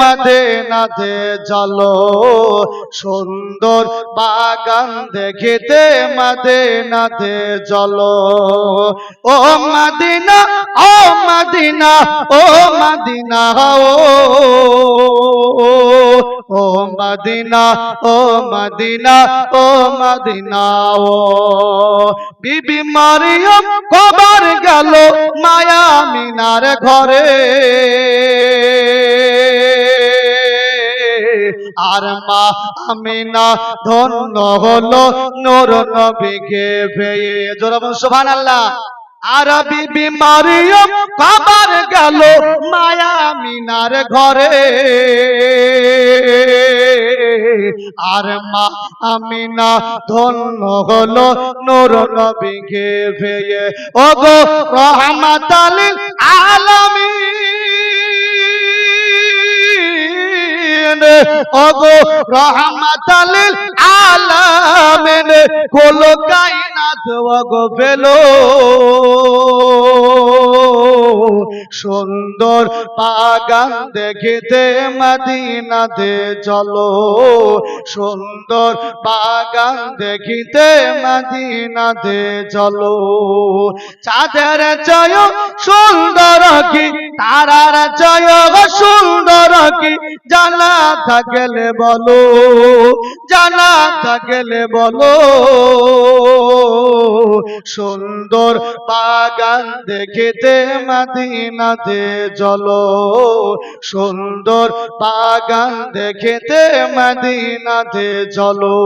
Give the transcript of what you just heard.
মদিনাতে চলো, সুন্দর বাগান দেখিতে মদিনাতে চলো। ও মদিনা, ও মদিনা, ও মদিনা, ও মদিনা, ও মদিনা, ও মদিনা। ও বিবি মারিয়ম কবর গেল মায়া মিনার ঘরে, আর মা আমিনা ধন্য হলো নূর নবীকে পেয়ে। জোরে বলুন সুবহানাল্লাহ। আর বিবি মারিয়ম কবর গেল মায়া মিনার ঘরে, আর মা আমিনা ধন্য হলো নূর নবীকে পেয়ে। ওগো রহমাতাল লিল আলামিন, ওগো রহমাতাল লিল আলামিন, কুল কায়নাত ওগো পেলো সুন্দর বাগান দেখিতে মদিনাতে চলো, সুন্দর বাগান দেখিতে মদিনাতে চলো। চাঁদের জয় সুন্দর কি, তারার জয় সুন্দর কি, জানা থাকলে বলো, জানা থাকলে বলো। সুন্দর বাগান দেখিতে মদিনাতে চলো, সুন্দর বাগান দেখিতে মদিনাতে চলো।